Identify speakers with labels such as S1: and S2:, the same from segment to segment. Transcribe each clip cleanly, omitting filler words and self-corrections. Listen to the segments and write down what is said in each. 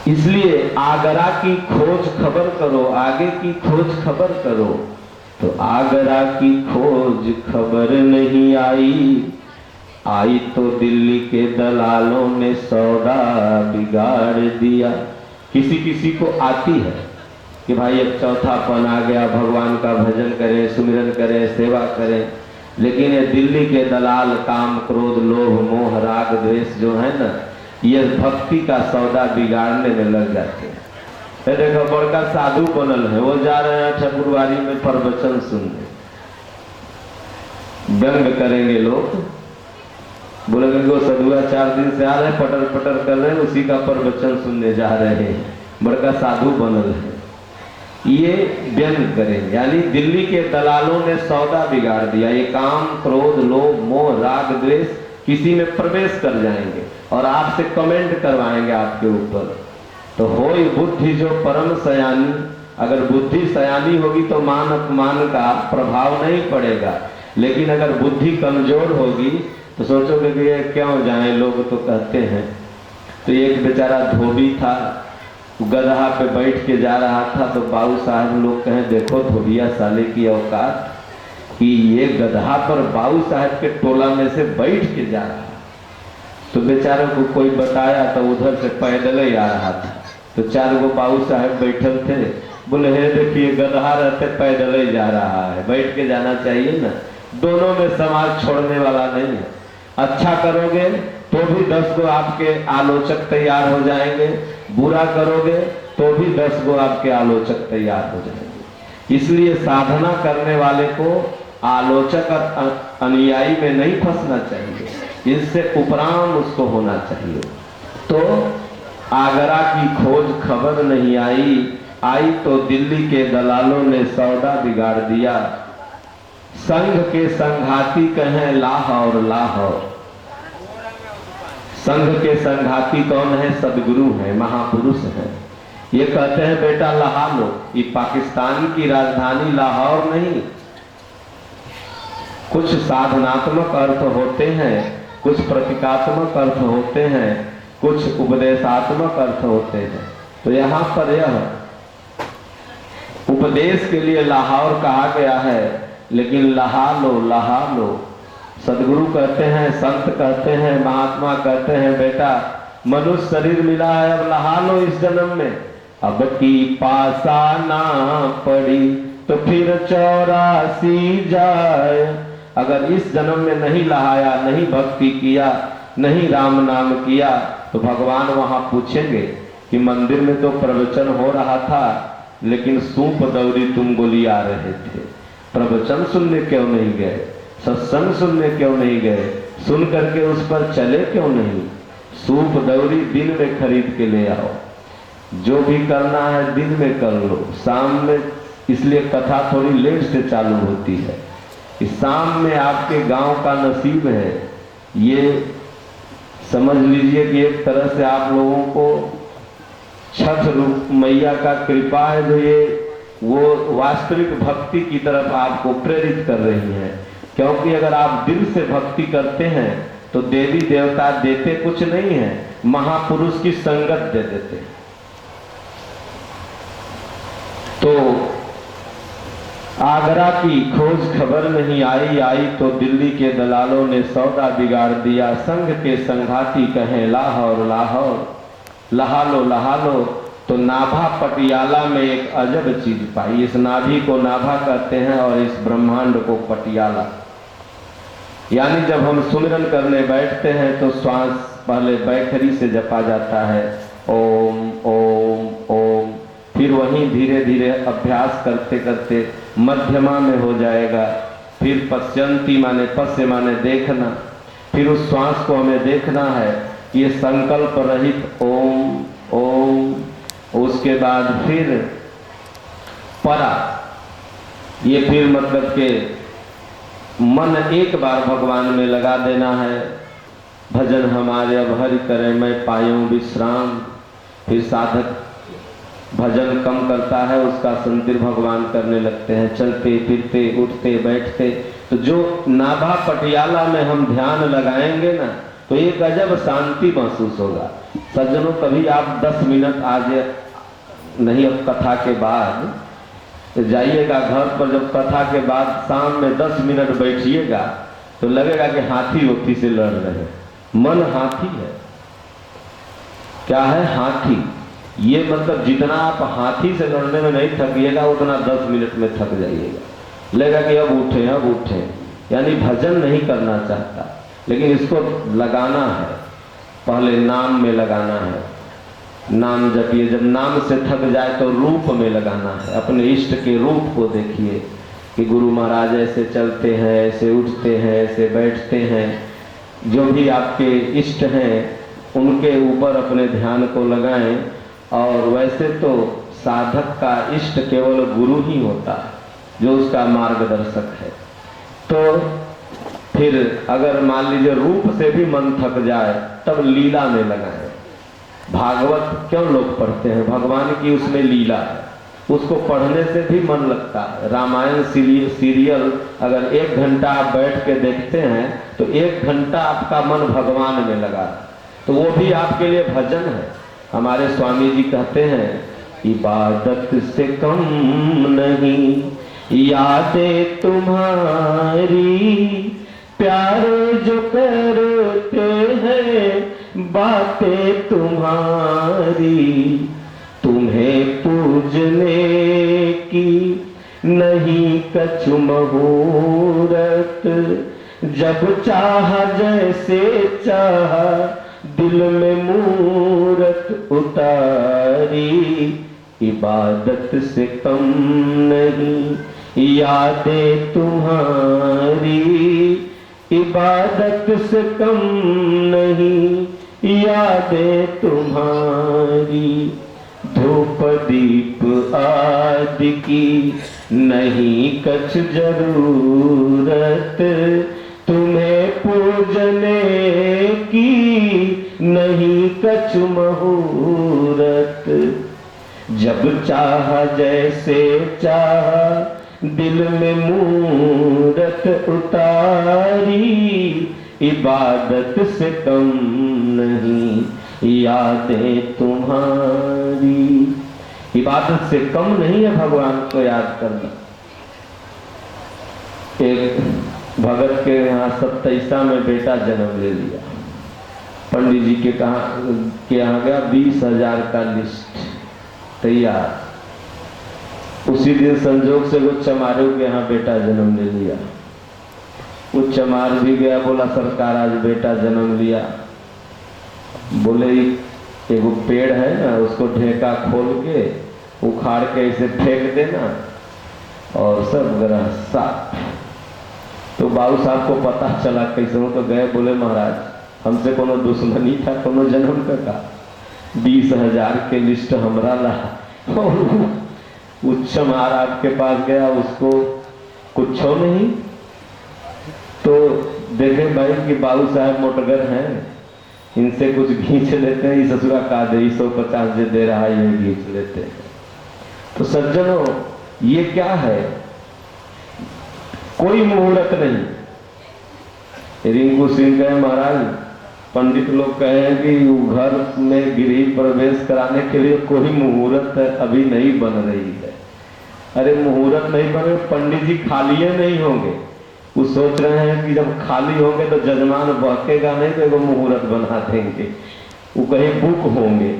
S1: इसलिए आगरा की खोज खबर करो, आगे की खोज खबर करो। तो आगरा की खोज खबर नहीं आई, आई तो दिल्ली के दलालों ने सौदा बिगाड़ दिया। किसी किसी को आती है कि भाई अब चौथापन आ गया, भगवान का भजन करें, सुमिरन करें, सेवा करें, लेकिन ये दिल्ली के दलाल काम क्रोध लोभ मोह राग द्वेष जो है ना, ये भक्ति का सौदा बिगाड़ने में लग जाते हैं। ये देखो बड़का साधु बनल है, वो जा रहे हैं ठकुरवारी में प्रवचन सुनने, व्यंग करेंगे लोग, बोलेंगे वो सदुआ 4 दिन से आ रहे हैं, पटर पटर कर रहे हैं, उसी का प्रवचन सुनने जा रहे हैं, बड़का साधु बनल है। ये व्यंग करेंगे, यानी दिल्ली के दलालों ने सौदा बिगाड़ दिया। ये काम क्रोध लोभ मोह राग द्वेष किसी में प्रवेश कर जाएंगे और आपसे कमेंट करवाएंगे आपके ऊपर। तो होय बुद्धि जो परम सयानी, अगर बुद्धि सयानी होगी तो मान अपमान का प्रभाव नहीं पड़ेगा, लेकिन अगर बुद्धि कमजोर होगी तो सोचोगे कि ये क्यों जाए, लोग तो कहते हैं। तो एक बेचारा धोबी था, गधा पे बैठ के जा रहा था, तो बाबू साहब लोग कहें देखो धोबिया साले की औकात कि ये गधा पर बाबू साहब के टोला में से बैठ के जा रहा। तो बेचारों को कोई बताया तो उधर से पैदल ही आ रहा था। तो 4 गो बाबू साहब बैठल थे, बोले हे देखिए गधा रहते पैदल ही जा रहा है, बैठ के जाना चाहिए ना। दोनों में समाज छोड़ने वाला नहीं है। अच्छा करोगे तो भी 10 गो आपके आलोचक तैयार हो जाएंगे, बुरा करोगे तो भी 10 गो आपके आलोचक तैयार हो जाएंगे। इसलिए साधना करने वाले को आलोचक और अनुयायी में नहीं फंसना चाहिए, इससे उपराम उसको होना चाहिए। तो आगरा की खोज खबर नहीं आई, आई तो दिल्ली के दलालों ने सौदा बिगाड़ दिया। संघ के संघाती कहें लाहौर लाहौर। संघ के संघाती कौन है? सदगुरु है, महापुरुष है। ये कहते हैं बेटा लहा लो। ये पाकिस्तान की राजधानी लाहौर नहीं। कुछ साधनात्मक अर्थ होते हैं, कुछ प्रतीकात्मक अर्थ होते हैं, कुछ उपदेशात्मक अर्थ होते हैं। तो यहाँ पर यह उपदेश के लिए लाहौर कहा गया है, लेकिन लहा लो। सदगुरु कहते हैं, संत कहते हैं, महात्मा कहते हैं बेटा मनुष्य शरीर मिला है, अब लहा लो इस जन्म में। अब की पासा ना पड़ी तो फिर 84 जाए। अगर इस जन्म में नहीं लहाया, नहीं भक्ति किया, नहीं राम नाम किया, तो भगवान वहां पूछेंगे कि मंदिर में तो प्रवचन हो रहा था, लेकिन सूप दौरी तुम गोलिया रहे थे, प्रवचन सुनने क्यों नहीं गए, सत्संग सुनने क्यों नहीं गए, सुन करके उस पर चले क्यों नहीं। सूप दौरी दिन में खरीद के ले आओ, जो भी करना है दिन में कर लो, शाम में। इसलिए कथा थोड़ी लेट से चालू होती है कि शाम में आपके गांव का नसीब है। ये समझ लीजिए कि एक तरह से आप लोगों को छठ रूप मैया का कृपा है, जो ये वो वास्तविक भक्ति की तरफ आपको प्रेरित कर रही है। क्योंकि अगर आप दिल से भक्ति करते हैं तो देवी देवता देते कुछ नहीं है, महापुरुष की संगत दे देते हैं। तो आगरा की खोज खबर नहीं आई, आई तो दिल्ली के दलालों ने सौदा बिगाड़ दिया। संघ के संघाती कहें लाहौर लाहौर, लहा लो। तो नाभा पटियाला में एक अजब चीज पाई। इस नाभि को नाभा कहते हैं और इस ब्रह्मांड को पटियाला। यानी जब हम सुमिरन करने बैठते हैं तो श्वास पहले बैखरी से जपा जाता है, ओम ओम ओम, फिर वहीं धीरे धीरे अभ्यास करते करते मध्यमा में हो जाएगा, फिर पश्यंती माने पश्य माने देखना, फिर उस श्वास को हमें देखना है, ये संकल्प रहित ओम ओम। उसके बाद फिर परा, ये फिर मतलब के मन एक बार भगवान में लगा देना है। भजन हमारे अब हरि करे मैं पायूं विश्राम। फिर साधक भजन कम करता है, उसका संतिर भगवान करने लगते हैं, चलते फिरते उठते बैठते। तो जो नाभा पटियाला में हम ध्यान लगाएंगे ना, तो एक अजब शांति महसूस होगा। सज्जनों, कभी आप 10 मिनट आज नहीं, अब कथा के बाद जाइएगा घर पर, जब कथा के बाद शाम में 10 मिनट बैठिएगा तो लगेगा कि हाथी उथी से लड़ रहे हैं। मन हाथी है। क्या है? हाथी। ये मतलब जितना आप हाथी से लड़ने में नहीं थकिएगा उतना 10 मिनट में थक जाइएगा। लगेगा कि अब उठे, यानी भजन नहीं करना चाहता, लेकिन इसको लगाना है, पहले नाम में लगाना है। नाम जपिए, जब नाम से थक जाए तो रूप में लगाना है, अपने इष्ट के रूप को देखिए कि गुरु महाराज ऐसे चलते हैं, ऐसे उठते हैं, ऐसे बैठते हैं। जो भी आपके इष्ट हैं उनके ऊपर अपने ध्यान को लगाएं। और वैसे तो साधक का इष्ट केवल गुरु ही होता है, जो उसका मार्गदर्शक है। तो फिर अगर मान लीजिए रूप से भी मन थक जाए तब लीला में लगाएं। भागवत क्यों लोग पढ़ते हैं? भगवान की उसमें लीला है, उसको पढ़ने से भी मन लगता है। रामायण सीरियल अगर 1 घंटा आप बैठ के देखते हैं तो 1 घंटा आपका मन भगवान में लगा, तो वो भी आपके लिए भजन है। हमारे स्वामी जी कहते हैं, इबादत से कम नहीं यादें तुम्हारी, प्यार जो करते हैं बातें तुम्हारी, तुम्हें पूजने की नहीं कछु मुहूर्त, जब चाह जैसे चाह दिल में मूरत उतारी, इबादत से कम नहीं यादें तुम्हारी, इबादत से कम नहीं यादें तुम्हारी, धूप दीप आदि की नहीं कछ जरूरत, तुम्हें पूजने की नहीं कछ मुहूर्त, जब चाह जैसे चाह दिल में मूरत उतारी, इबादत से कम नहीं यादें तुम्हारी। इबादत से कम नहीं है भगवान को याद करना। एक भगत के यहाँ 27 में बेटा जन्म ले लिया। पंडित जी के यहाँ गया, 20,000 का लिस्ट तैयार। उसी दिन संजोग से वो चमारों के यहाँ बेटा जन्म ले लिया। वो चमार भी गया, बोला सरकार आज बेटा जन्म लिया। बोले एगो पेड़ है ना, उसको ढेका खोल के उखाड़ के इसे फेंक देना और सब ग्रह साफ। तो बाबू साहब को पता चला कैसे, वो तो गए, बोले महाराज हमसे कोनो दुश्मनी था, कोनो जन्म का 20,000 के लिस्ट हमरा ला। उच्च महाराज के पास गया, उसको कुछ नहीं। तो देखे भाई कि बाबू साहब मोटगर हैं, इनसे कुछ खींच लेते हैं। ससुरा का दे 150 जो दे रहा है ये खींच लेते हैं। तो सज्जनों, ये क्या है? कोई मुहूर्त नहीं। रिंकू सिंह कहे महाराज, पंडित लोग कहे हैं कि घर में गृह प्रवेश कराने के लिए कोई मुहूर्त अभी नहीं बन रही है। अरे मुहूर्त नहीं बने, पंडित जी खाली नहीं होंगे। वो सोच रहे हैं कि जब खाली होंगे तो जजमान बहकेगा नहीं, तो वो मुहूर्त बना देंगे, वो कहीं बुक होंगे।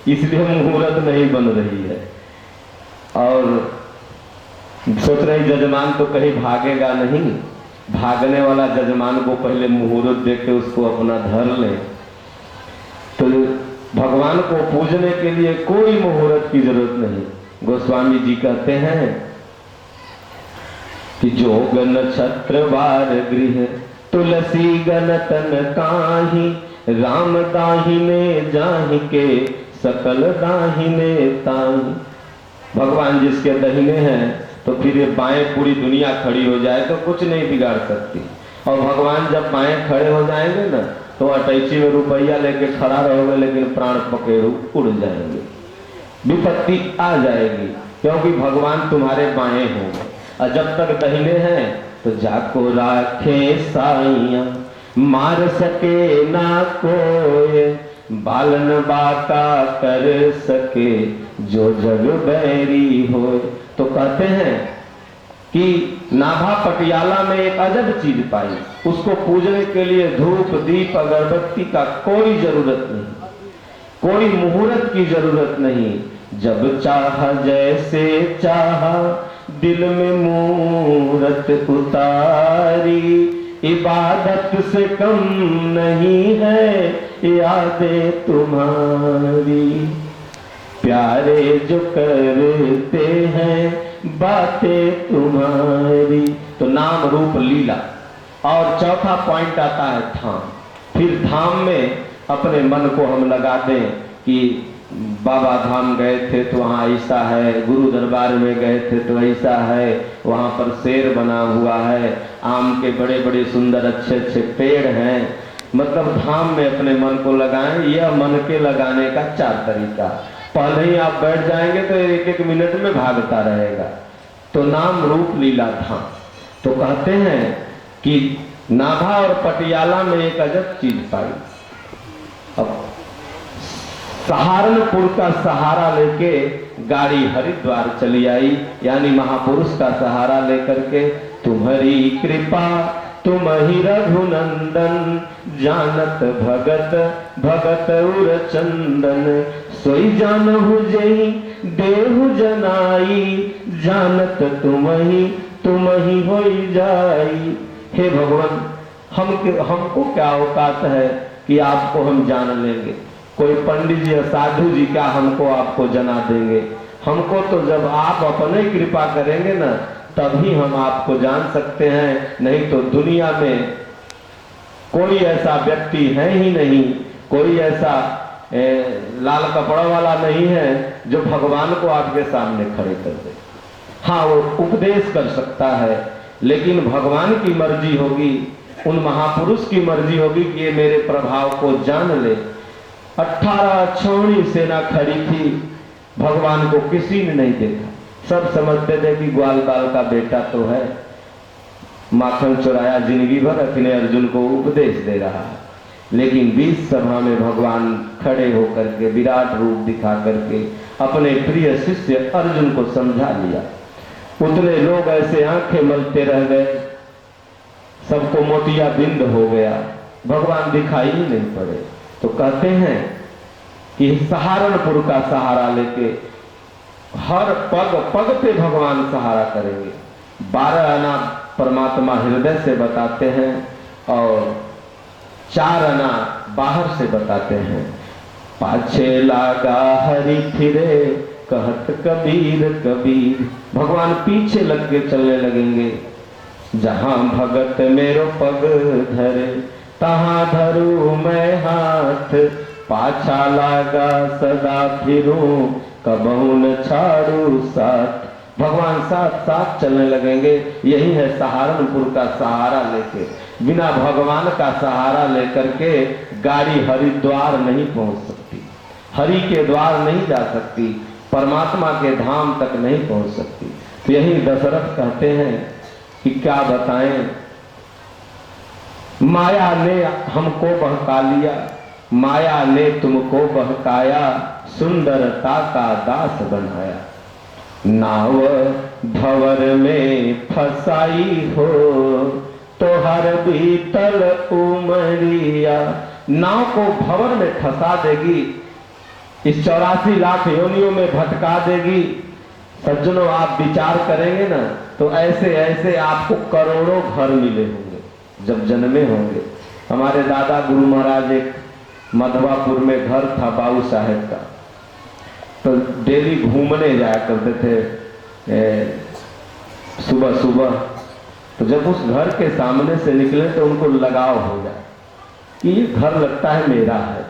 S1: इसलिए मुहूर्त नहीं बन रही है। और सोच रहे जजमान तो कहीं भागेगा नहीं, भागने वाला जजमान को पहले मुहूर्त देके उसको अपना धर ले। तो भगवान को पूजने के लिए कोई मुहूर्त की जरूरत नहीं। गोस्वामी जी कहते हैं कि जोग नक्षत्र वार गृह तुलसी गण तन काही, राम दाहिने जाहि के सकल दाहिने ताहि। भगवान जिसके दाहिने हैं तो फिर ये बाएं पूरी दुनिया खड़ी हो जाए तो कुछ नहीं बिगाड़ सकती। और भगवान जब बाएं खड़े हो जाएंगे ना तो अटैची में रुपया लेके खड़ा रहोगे, लेकिन प्राण पखेरु उड़ जाएंगे, विपत्ति आ जाएगी, क्योंकि भगवान तुम्हारे बाएं होंगे। और जब तक दाहिने हैं तो जाको राखे साइया, मार सके ना कोई, बालन बाका कर सके जो जग बैरी हो। तो कहते हैं कि नाभा पटियाला में एक अजब चीज पाई, उसको पूजने के लिए धूप दीप अगरबत्ती का कोई जरूरत नहीं, कोई मुहूर्त की जरूरत नहीं। जब चाहा जैसे चाहा दिल में मूरत उतारी, इबादत से कम नहीं है यादें तुम्हारी, प्यारे जो करते हैं बातें तुम्हारी। तो नाम रूप लीला। और चौथा पॉइंट आता है धाम। फिर धाम में अपने मन को हम लगा दें कि बाबा धाम गए थे तो वहाँ ऐसा है, गुरु दरबार में गए थे तो ऐसा है, वहाँ पर शेर बना हुआ है, आम के बड़े बड़े सुंदर अच्छे अच्छे पेड़ हैं। मतलब धाम में अपने मन को लगाएं। यह मन के लगाने का 4 तरीका। पहले ही आप बैठ जाएंगे तो 1-1 मिनट में भागता रहेगा। तो नाम रूप लीला धाम। तो कहते हैं कि नाभा और पटियाला में एक अजब चीज पाई। अब सहारनपुर का सहारा लेके गाड़ी हरिद्वार चली आई, यानी महापुरुष का सहारा लेकर के। तुम्हारी कृपा तुम ही रघुनंदन, जानत भगत भगत उर चंदन, सोई जानहु जेहि देहु जनाई, जानत तुम ही होई जाई। हे भगवान, हमको क्या औकात है कि आपको हम जान लेंगे? कोई पंडित जी या साधु जी क्या हमको आपको जना देंगे? हमको तो जब आप अपने कृपा करेंगे ना तभी हम आपको जान सकते हैं, नहीं तो दुनिया में कोई ऐसा व्यक्ति है ही नहीं, कोई ऐसा लाल कपड़ा वाला नहीं है जो भगवान को आपके सामने खड़े कर दे। हाँ, वो उपदेश कर सकता है, लेकिन भगवान की मर्जी होगी, उन महापुरुष की मर्जी होगी कि ये मेरे प्रभाव को जान ले। 18 छावनी सेना खड़ी थी, भगवान को किसी ने नहीं देखा। सब समझते थे कि ग्वाल बाल का बेटा तो है, माखन चुराया जिंदगी भर, अपने अर्जुन को उपदेश दे रहा है। लेकिन 20 सभा में भगवान खड़े होकर के विराट रूप दिखा करके अपने प्रिय शिष्य अर्जुन को समझा लिया। उतने लोग ऐसे आंखें मलते रह गए, सबको मोतिया बिंद हो गया, भगवान दिखाई ही नहीं पड़े। तो कहते हैं कि सहारनपुर का सहारा लेके हर पग पग पे भगवान सहारा करेंगे। 12 आना परमात्मा हृदय से बताते हैं और 4 आना बाहर से बताते हैं। पाछे लागा हरि फिरे कहत कबीर कबीर, भगवान पीछे लग के चलने लगेंगे। जहां भगत मेरो पग धरे तहां धरू मैं हाथ, पाछा लागा सदा फिरूं कबहू न छाड़ू साथ। भगवान साथ साथ चलने लगेंगे। यही है सहारनपुर का सहारा लेके। बिना भगवान का सहारा लेकर के गाड़ी हरिद्वार नहीं पहुंच सकती, हरि के द्वार नहीं जा सकती, परमात्मा के धाम तक नहीं पहुंच सकती। तो यही दशरथ कहते हैं कि क्या बताएं, माया ने हमको बहका लिया, माया ने तुमको बहकाया, सुंदरता का दास बनाया। नाव भंवर में फसाई हो तो हर भीतर उमरिया। नाव को भंवर में फंसा देगी, इस 84 लाख योनियों में भटका देगी। सज्जनों, आप विचार करेंगे ना तो ऐसे ऐसे आपको करोड़ों घर मिले होंगे जब जन्मे होंगे। हमारे दादा गुरु महाराज एक मधवापुर में घर था बाबू साहेब का, तो डेली घूमने जाया करते थे सुबह सुबह। तो जब उस घर के सामने से निकले तो उनको लगाव हो जाए कि ये घर लगता है मेरा है,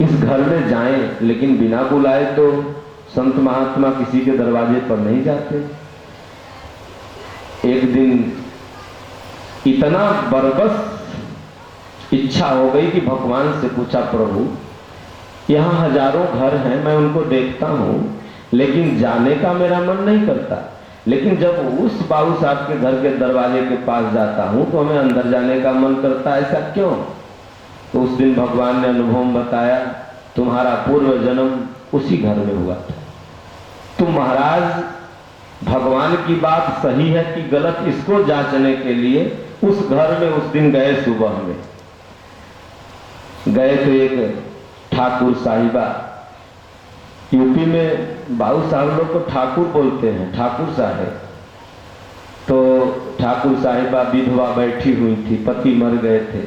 S1: इस घर में जाएं। लेकिन बिना बुलाए तो संत महात्मा किसी के दरवाजे पर नहीं जाते। एक दिन इतना बरबस इच्छा हो गई कि भगवान से पूछा, प्रभु यहाँ हजारों घर हैं, मैं उनको देखता हूँ लेकिन जाने का मेरा मन नहीं करता। लेकिन जब उस बाबू साहब के घर के दरवाजे के पास जाता हूँ तो हमें अंदर जाने का मन करता है, ऐसा क्यों? तो उस दिन भगवान ने अनुभव बताया, तुम्हारा पूर्व जन्म उसी घर में हुआ था। तो महाराज भगवान की बात सही है कि गलत, इसको जांचने के लिए उस घर में उस दिन गए। सुबह में गए तो एक ठाकुर साहिबा, यूपी में बाबू साहब लोग को ठाकुर बोलते हैं, ठाकुर साहब। तो ठाकुर साहिबा विधवा बैठी हुई थी, पति मर गए थे।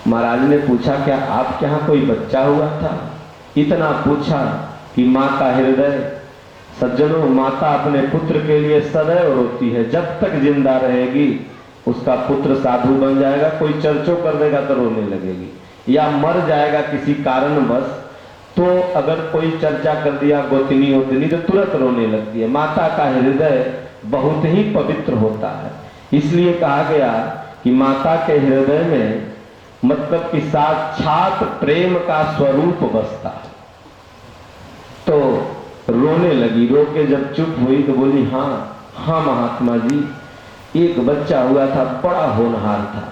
S1: महाराज ने पूछा, क्या आपके यहाँ कोई बच्चा हुआ था? इतना पूछा कि माँ का हृदय, सज्जनों, माता अपने पुत्र के लिए सदैव रोती है। जब तक जिंदा रहेगी उसका पुत्र साधु बन जाएगा, कोई चर्चो कर देगा तो रोने लगेगी, या मर जाएगा किसी कारणवश तो अगर कोई चर्चा कर दिया गोतनी होतनी तो तुरंत रोने लगती है। माता का हृदय बहुत ही पवित्र होता है, इसलिए कहा गया कि माता के हृदय में मतलब कि साक्षात प्रेम का स्वरूप बसता है। तो रोने लगी, रो के जब चुप हुई तो बोली, हाँ महात्मा जी, एक बच्चा हुआ था, बड़ा होनहार था,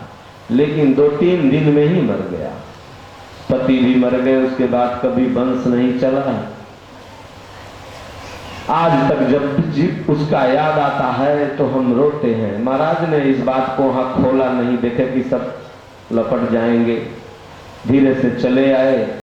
S1: लेकिन 2-3 दिन में ही मर गया। पति भी मर गए, उसके बाद कभी वंश नहीं चला। आज तक जब उसका याद आता है तो हम रोते हैं। महाराज ने इस बात को वहां खोला नहीं, देखे कि सब लपट जाएंगे, धीरे से चले आए।